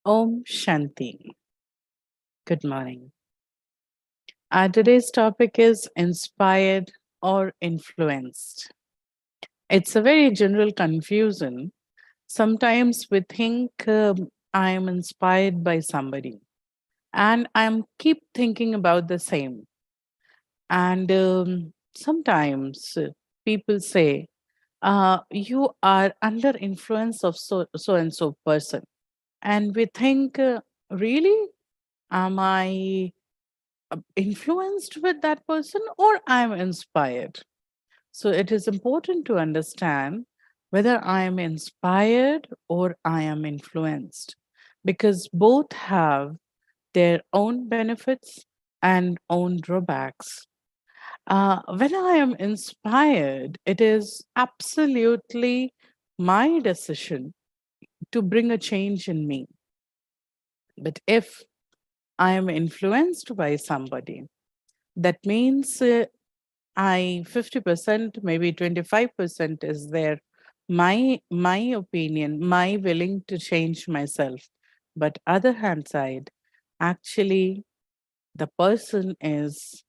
Om Shanti. Good morning. Today's topic is inspired or influenced. It's a very general confusion. Sometimes we think I am inspired by somebody, and I'm keep thinking about the same. And sometimes people say, "You are under influence of so and so person," and we think, "Really? Am I influenced with that person or I'm inspired?" So it is important to understand whether I am inspired or I am influenced, because both have their own benefits and own drawbacks. When I am inspired, it is absolutely my decision to bring a change in me. But if I am influenced by somebody, that means I 50%, maybe 25% is there. My opinion, my willing to change myself. But other hand side, actually the person is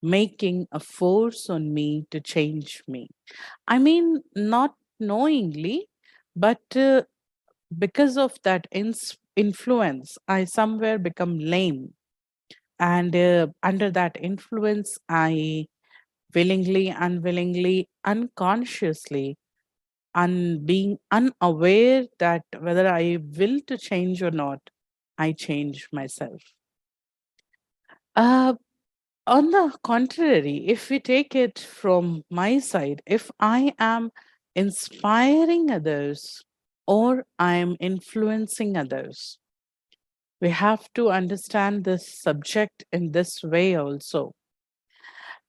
making a force on me to change me. I mean, not knowingly, but because of that influence, I somewhere become lame. And under that influence, I willingly, unwillingly, unconsciously, and being unaware that whether I will to change or not, I change myself. Uh, on the contrary, if we take it from my side, if I am inspiring others or I am influencing others, we have to understand this subject in this way also.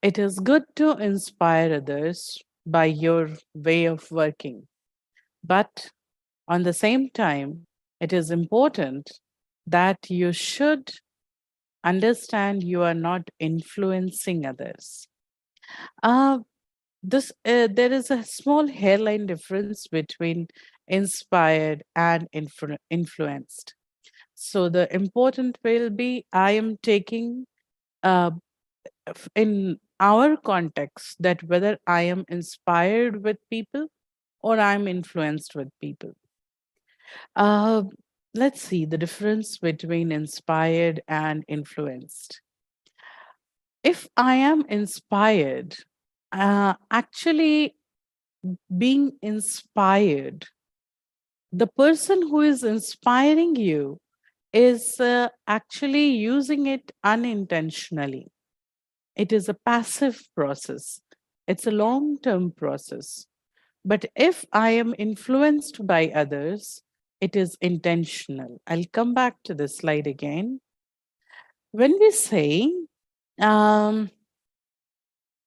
It is good to inspire others by your way of working, but on the same time, it is important that you should understand you are not influencing others. Uh, there is a small hairline difference between inspired and influenced. So the important will be I am taking uh, in our context that whether I am inspired with people or I'm influenced with people. Uh, let's see the difference between inspired and influenced. If I am inspired, actually being inspired, the person who is inspiring you is actually using it unintentionally. It is a passive process, it's a long term process. But if I am influenced by others, it is intentional. I'll come back to this slide again. When we say, um,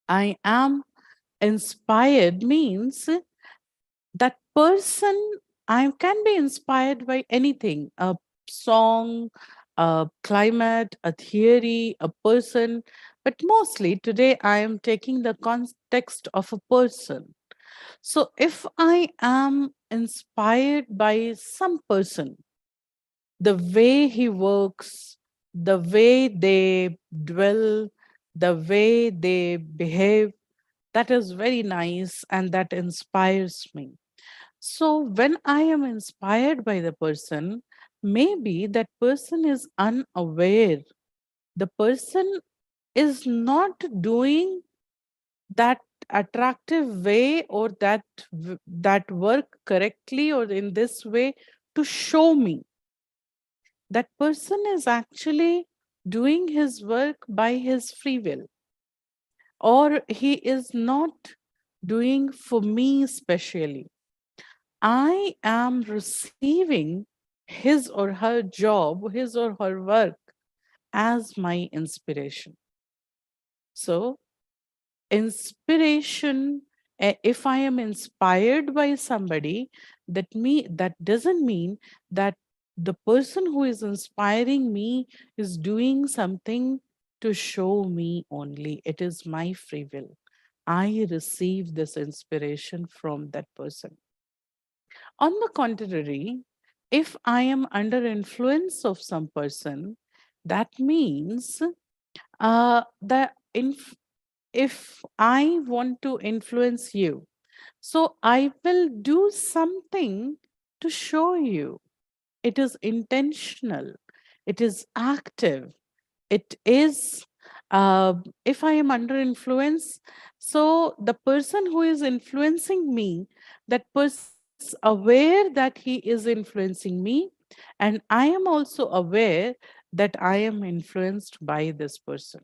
I am inspired, means that person, I can be inspired by anything, a song, a climate, a theory, a person. But mostly today, I am taking the context of a person. So if I am inspired by some person, the way he works, the way they dwell, the way they behave, that is very nice and that inspires me. So when I am inspired by the person, maybe that person is unaware. The person is not doing that attractive way or that work correctly or in this way to show me. That person is actually doing his work by his free will, or he is not doing for me specially. I am receiving his or her job, his or her work as my inspiration. So inspiration, if I am inspired by somebody, that doesn't mean that the person who is inspiring me is doing something to show me only. It is my free will. I receive this inspiration from that person. On the contrary, If I am under influence of some person, that means that if I want to influence you, so I will do something to show you. It is intentional, it is active, it is, if I am under influence, so the person who is influencing me, that person is aware that he is influencing me, and I am also aware that I am influenced by this person.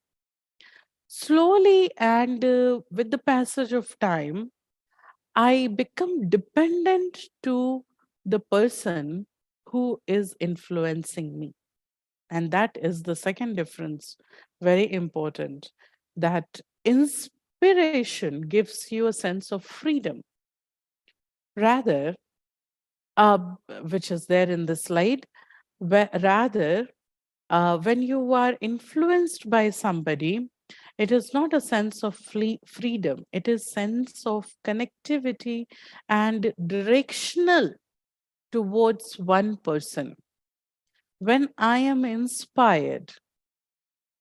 Slowly and with the passage of time, I become dependent to the person who is influencing me. And that is the second difference, very important, that inspiration gives you a sense of freedom. Rather, uh, which is there in the slide, rather, when you are influenced by somebody, it is not a sense of freedom. It is sense of connectivity and directional towards one person. When I am inspired,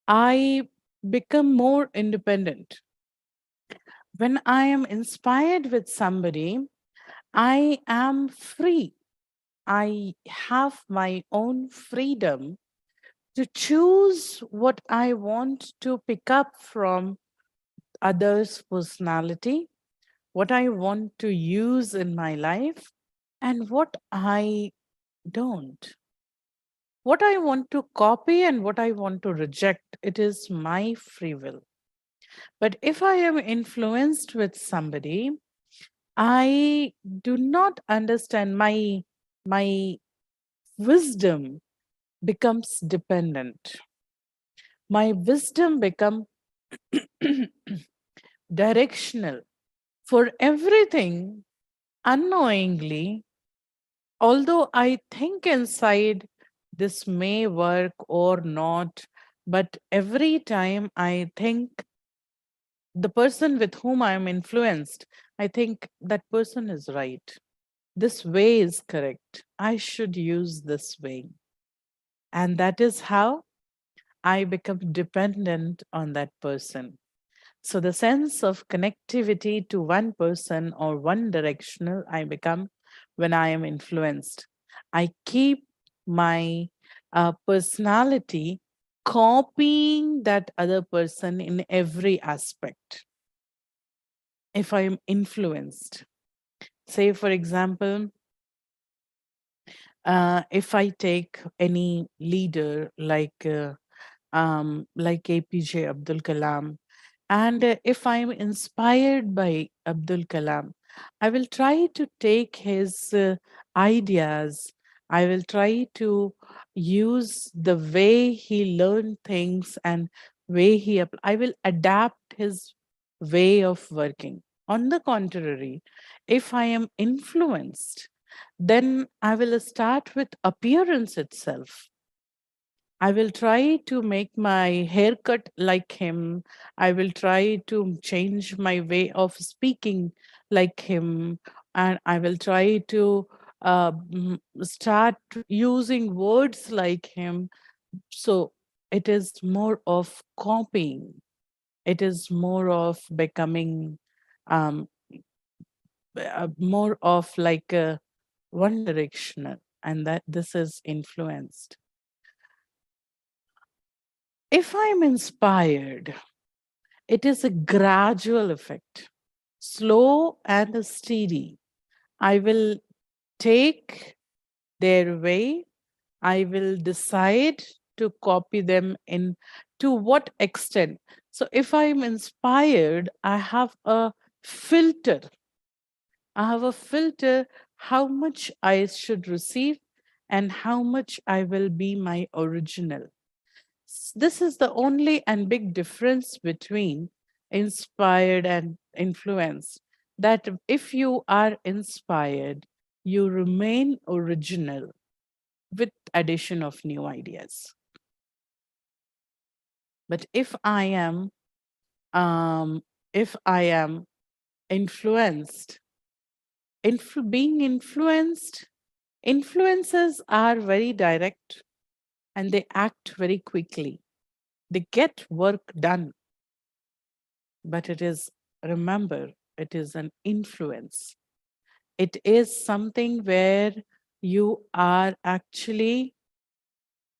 I become more independent. When I am inspired with somebody, I am free. I have my own freedom to choose what I want to pick up from others' personality, what I want to use in my life, and what I don't. What I want to copy and what I want to reject, it is my free will. But if I am influenced with somebody, I do not understand, my wisdom becomes dependent. My wisdom become directional. For everything, unknowingly, although I think inside this may work or not, but every time I think the person with whom I am influenced, I think that person is right. This way is correct. I should use this way. And that is how I become dependent on that person. So the sense of connectivity to one person or one directional I become when I am influenced. I keep my personality copying that other person in every aspect. If I am influenced, say for example, if I take any leader like APJ Abdul Kalam, and if I'm inspired by Abdul Kalam, I will try to take his ideas. I will try to use the way he learned things and way I will adapt his way of working. On the contrary, if I am influenced, then I will start with appearance itself. I will try to make my haircut like him. I will try to change my way of speaking like him. And I will try to start using words like him. So it is more of copying, it is more of becoming um, more of like a one directional, and that this is influenced. If I'm inspired, it is a gradual effect, slow and steady. I will take their way. I will decide to copy them in to what extent. So if I'm inspired, I have a filter. I have a filter how much I should receive and how much I will be my original. This is the only and big difference between inspired and influenced. That if you are inspired, you remain original with addition of new ideas. But um, if I am influenced, being influenced Influences are very direct and they act very quickly. They get work done, but remember, it is an influence. It is something where you are actually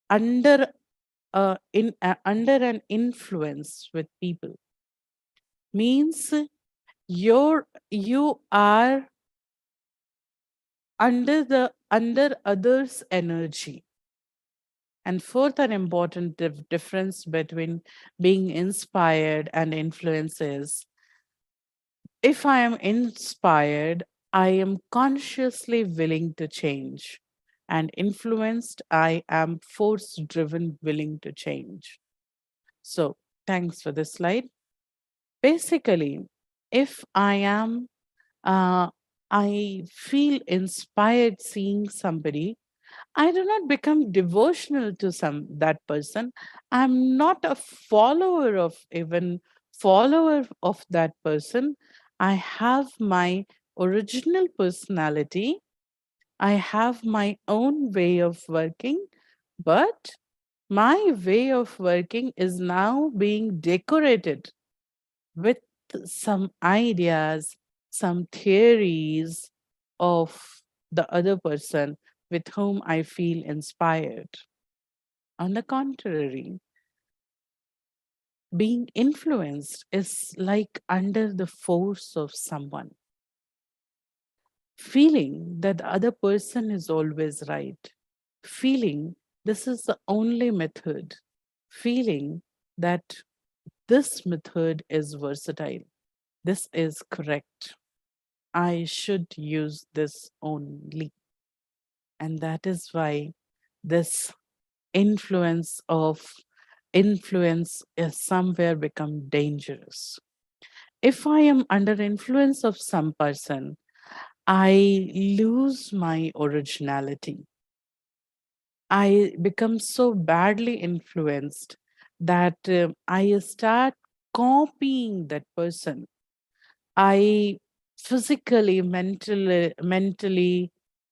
under under an influence with people. Means you are under others' energy. And fourth, an important difference between being inspired and influence is, if I am inspired, I am consciously willing to change. And influenced, I am force driven, willing to change. So, thanks for this slide. Basically, if uh, I feel inspired seeing somebody, I do not become devotional to that person. I'm not a follower of that person. I have my original personality. I have my own way of working, but my way of working is now being decorated with some ideas, some theories of the other person with whom I feel inspired. On the contrary, being influenced is like under the force of someone, feeling that the other person is always right, feeling this is the only method, feeling that this method is versatile, this is correct, I should use this only. And that is why this influence of influence is somewhere become dangerous. If I am under influence of some person, I lose my originality. I become so badly influenced that I start copying that person. I physically, mentally,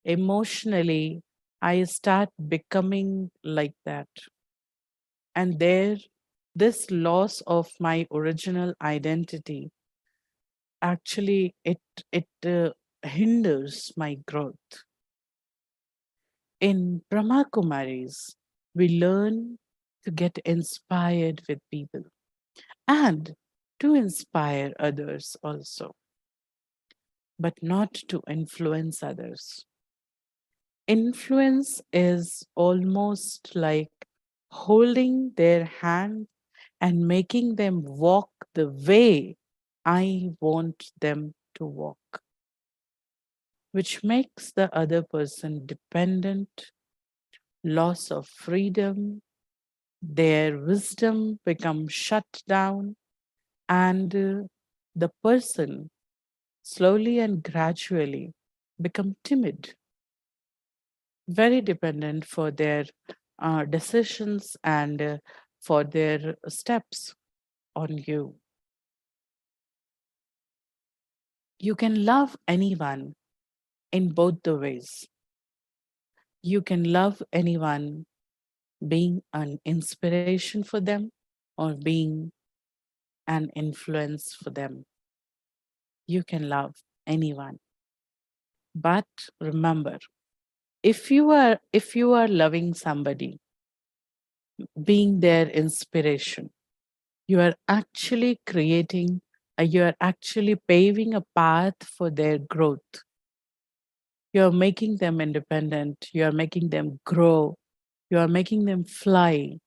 emotionally, I start becoming like that. And this loss of my original identity actually it hinders my growth. In Brahmakumaris, we learn to get inspired with people and to inspire others also, but not to influence others. Influence is almost like holding their hand and making them walk the way I want them to walk, which makes the other person dependent, loss of freedom, their wisdom becomes shut down, and the person slowly and gradually become timid, very dependent for their decisions and for their steps on you. You can love anyone in both the ways. You can love anyone being an inspiration for them or being an influence for them. You can love anyone. But remember, if you are loving somebody, being their inspiration, you are actually you are actually paving a path for their growth. You are making them independent, you are making them grow, you are making them fly,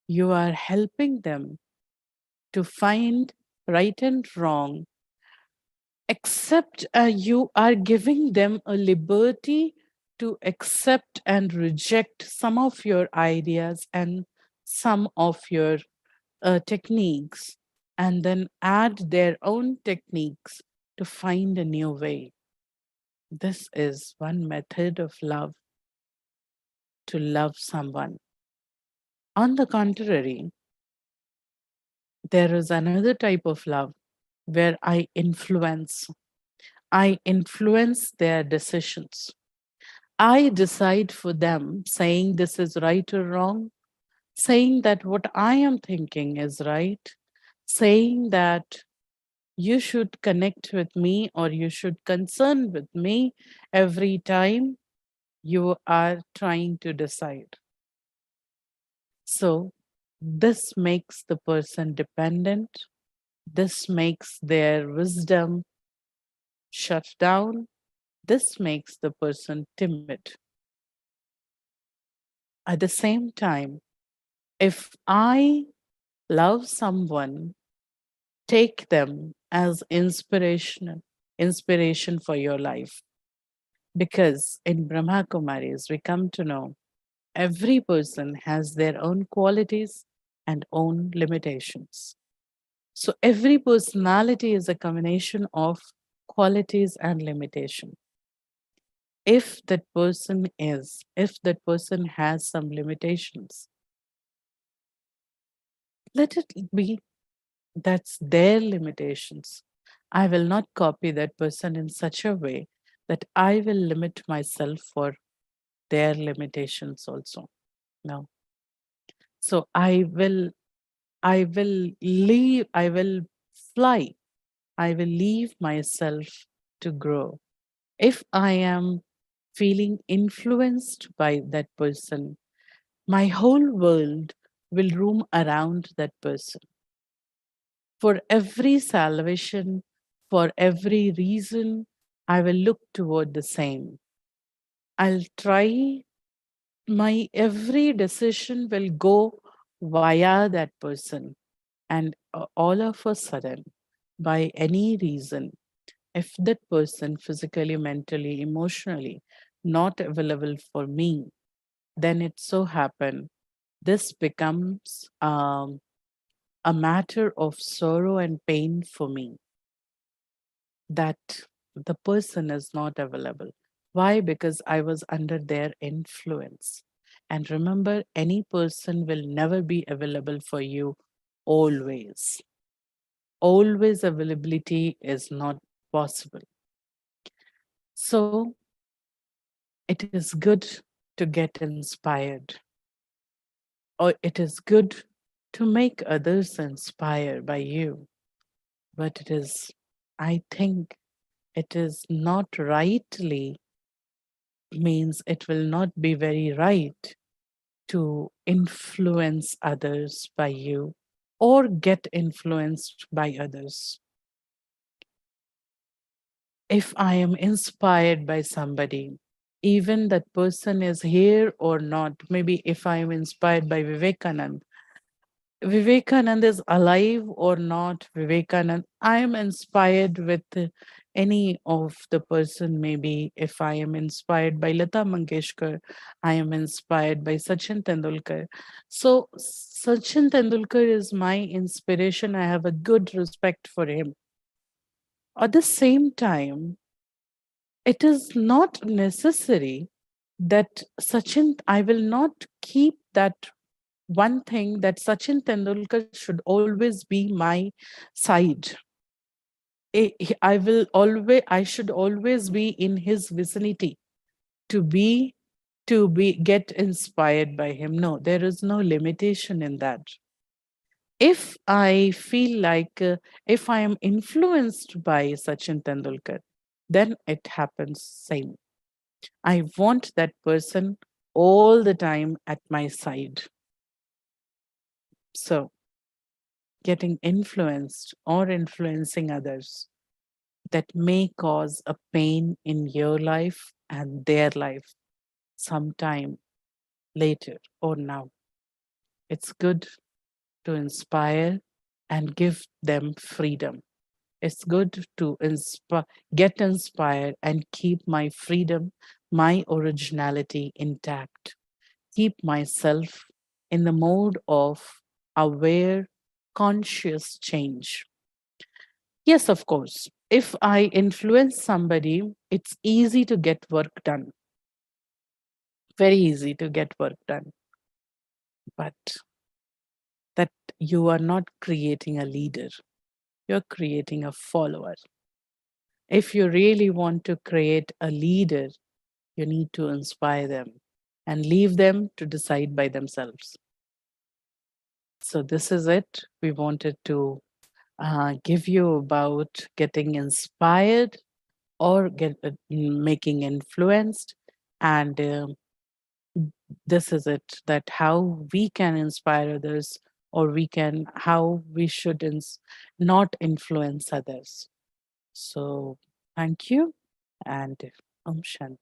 you are helping them to find right and wrong, except you are giving them a liberty to accept and reject some of your ideas and some of your techniques, and then add their own techniques to find a new way. This is one method of love, to love someone. On the contrary, there is another type of love where I influence their decisions. I decide for them, saying this is right or wrong, saying that what I am thinking is right, saying that you should connect with me or you should concern with me every time you are trying to decide. So, this makes the person dependent. This makes their wisdom shut down. This makes the person timid. At the same time, if I love someone, take them as inspiration for your life. Because in Brahmakumaris, we come to know every person has their own qualities and own limitations. So every personality is a combination of qualities and limitation. If that person has some limitations, let it be. That's their limitations. I will not copy that person in such a way that I will limit myself for their limitations also. No. So I will fly. I will leave myself to grow. If I am feeling influenced by that person, my whole world will roam around that person. For every salvation, for every reason, I will look toward the same. I'll try, my every decision will go via that person. And all of a sudden, by any reason, if that person physically, mentally, emotionally not available for me, then it so happen this becomes a matter of sorrow and pain for me, that the person is not available. Why? Because I was under their influence. And remember, any person will never be available for you always. Always availability is not possible. So it is good to get inspired, or it is good to make others inspired by you. But it is, I think, it is not rightly, means it will not be very right to influence others by you or get influenced by others. If I am inspired by somebody, even that person is here or not, maybe if I am inspired by Vivekanand is alive or not, Vivekanand, I am inspired with any of the person. Maybe if I am inspired by Lata Mangeshkar, I am inspired by Sachin Tendulkar. So Sachin Tendulkar is my inspiration. I have a good respect for him. At the same time, it is not necessary that Sachin, I will not keep that one thing that Sachin Tendulkar should always be my side. I should always be in his vicinity to get inspired by him. No, there is no limitation in that. If I feel like, if I am influenced by Sachin Tendulkar, then it happens same. I want that person all the time at my side. So, getting influenced or influencing others, that may cause a pain in your life and their life sometime later or now. It's good to inspire and give them freedom. It's good to get inspired and keep my freedom, my originality intact. Keep myself in the mode of aware, conscious change. Yes, of course. If I influence somebody, it's easy to get work done. Very easy to get work done. But that you are not creating a leader, you're creating a follower. If you really want to create a leader, You need to inspire them and leave them to decide by themselves. So, this is it. We wanted to give you about getting inspired or making influenced. And this is it, that how we can inspire others, or how we should not influence others. So, thank you, and Om Shanti.